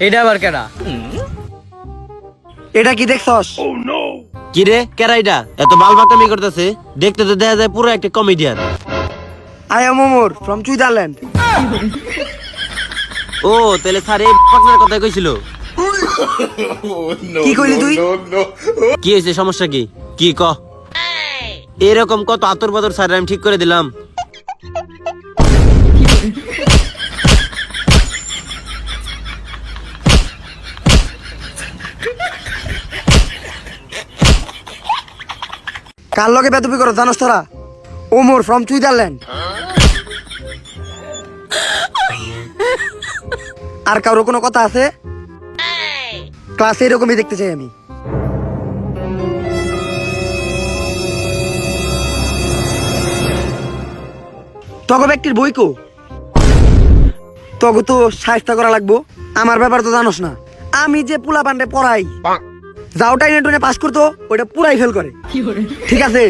এটা আবার কেডা? এটা কি দেখছস? কি রে কেরাইটা এত বালবাকামি করতেছে? দেখতে তো দেখা যায় পুরো একটা comedian. I am Omar from Switzerland. ও তাহলে স্যার এই পাকনার কথা কইছিল। কি কইলি তুই? কি হয়েছে, সমস্যা কি? কি ক? এরকম কত আতর পাতর স্যার আমি ঠিক করে দিলাম। কার লগে বেদবি করো জানোস তোরা? Omar from Switzerland. আর কারো কোনো কথা আছে? ক্লাসে এরকমই দেখতে চাই আমি। তগো ব্যক্তির বই কো? তগো তো সাহিত্য করা লাগবো। আমার ব্যাপার তো জানোস না, আমি যে পোলা পান্ডে পড়াই, যাও টাইনে টুনে পাস করতো ওইটা পুরাই ফেল করে। ঠিক আছে,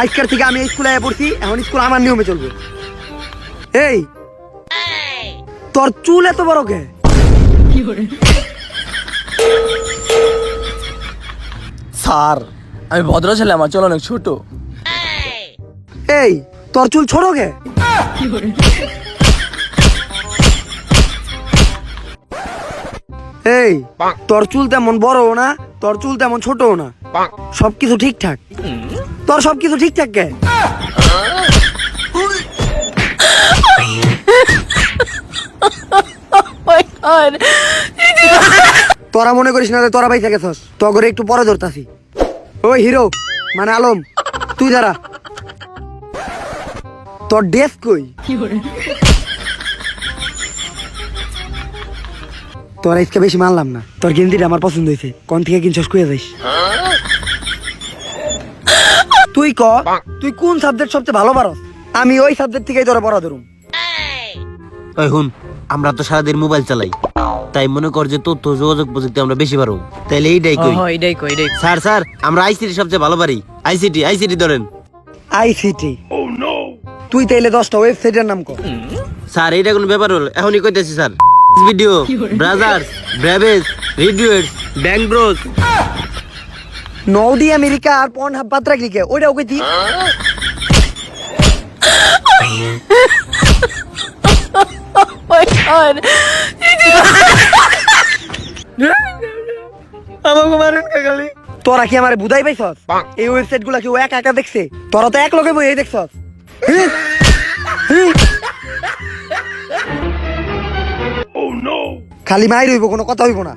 আজকের থেকে আমি স্কুলে পড়ছি, এখন স্কুল আমার নিয়মে চলবে। এই তোর চুল এত বড় কে? স্যার আমি ভদ্র ছেলে, আমার চুল অনেক ছোট। এই তোর চুল ছোট কে? এই তোর চুল তেমন বড়ও না, তোর চুল তেমন ছোটও না, সবকিছু ঠিকঠাক। তোর সবকিছু ঠিকঠাক কে? তোরা মনে করিস না যে তোরা পাইসা গেছস, তগরে একটু পরে ধরতাছি। ওই হিরো মানে আলম, তুই দাঁড়া। তোর ডেস্ক কই? তোর আজকে বেশি মানলাম না, তোর গেঞ্জিটা আমার পছন্দ হয়েছে, কোন থেকে কিনছস কইয়া যাইস। তুই ক, তুই কোন সাবজেক্ট সবচেয়ে ভালো পারস? আমি ওই সাবজেক্ট থেকেই তোরা পড়া ধরুম। ওই হুন, আমরা তো সারাদিন মোবাইল চালাই, তাই মনে কর যে তথ্য যোগাযোগ প্রযুক্তি আমরা বেশি পারো, তাইলে এইটাই কই। এটাই কই, এটাই। স্যার স্যার আমরা আইসিটি সবচেয়ে ভালো পারি। আইসিটি আইসিটি ধরেন। আইসিটি? তুই তাইলে 10টা ওয়েবসাইটের নাম কর। স্যার এইটা কোনো ব্যাপার হলো? এখনই কইতেছি স্যার। ভিডিও, ব্রাজার্স, ব্রাভেজ, রিডিউটস, ব্যাংক ব্রোস। নৌদি আমেরিকা আর পর্ন হাব বাদ রাখলি কে? ওইটাও কইতি। আমাকে মারেন কাকালি। তোরা কি আমারে বুঝাই পাইছস? এই ওয়েবসাইট গুলা কি ও একা একা দেখছে? তোরা তো এক লগে বই দেখছস। খালি মাইর হইব, কোনো কথা হইব না।